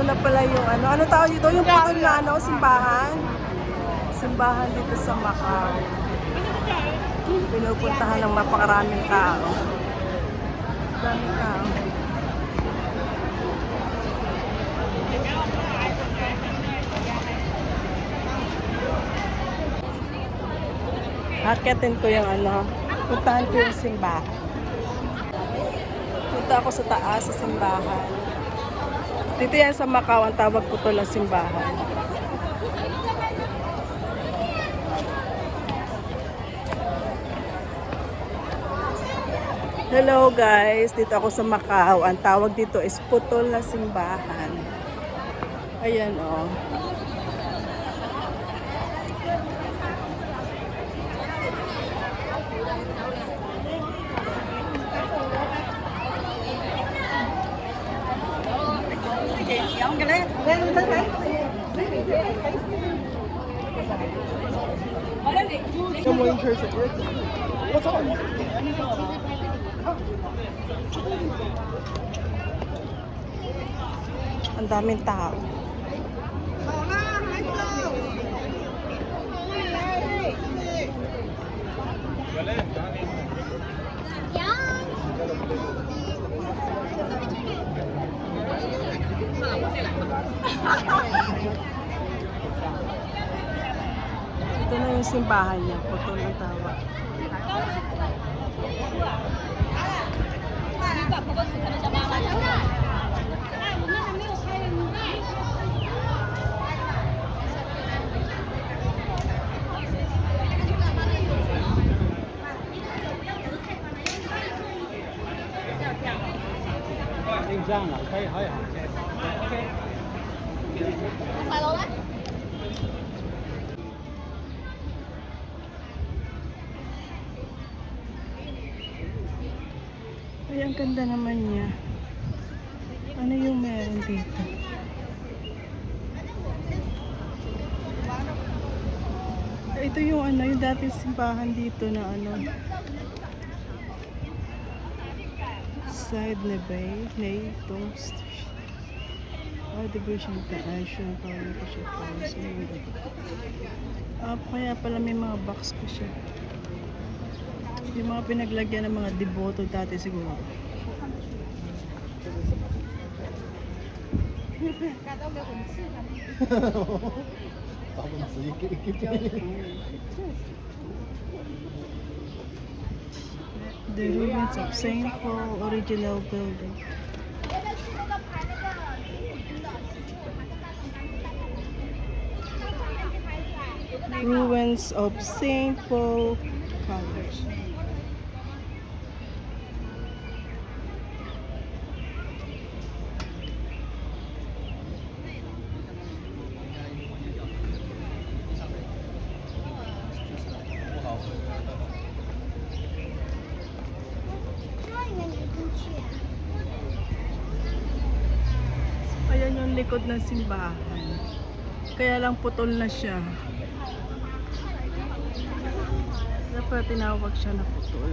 na pala yung ano. Ano tawag dito? Yung putol na ano, simbahan. Simbahan dito sa Macau. Pinupuntahan ng mapakaraming tao. Daming tao. Akitin ko yung ano. Puntahan ko yung simbahan. Punta ako sa taas sa simbahan. Dito yan sa Macau, ang tawag putol ng simbahan. Hello guys, dito ako sa Macau. Ang tawag dito is putol na simbahan. Ayan o. Oh. Ang daming tao. Ito na yung simbahan niya. Putol ang tawag. Ay, ang ganda naman niya. Ano yung meron dito? Ito yung ano, yung dating simbahan dito na ano. Side na bay, Lay, Toast. Devotion ta Asian Power ko siya kaya pala may mga box pa siya. Yung mga pinaglagyan ng mga deboto dati siguro. The ruins of St. Paul original building. Ruins of St. Paul College. Ayan yung likod ng simbahan. Kaya lang putol na siya. Dapat tinawag siya na putol.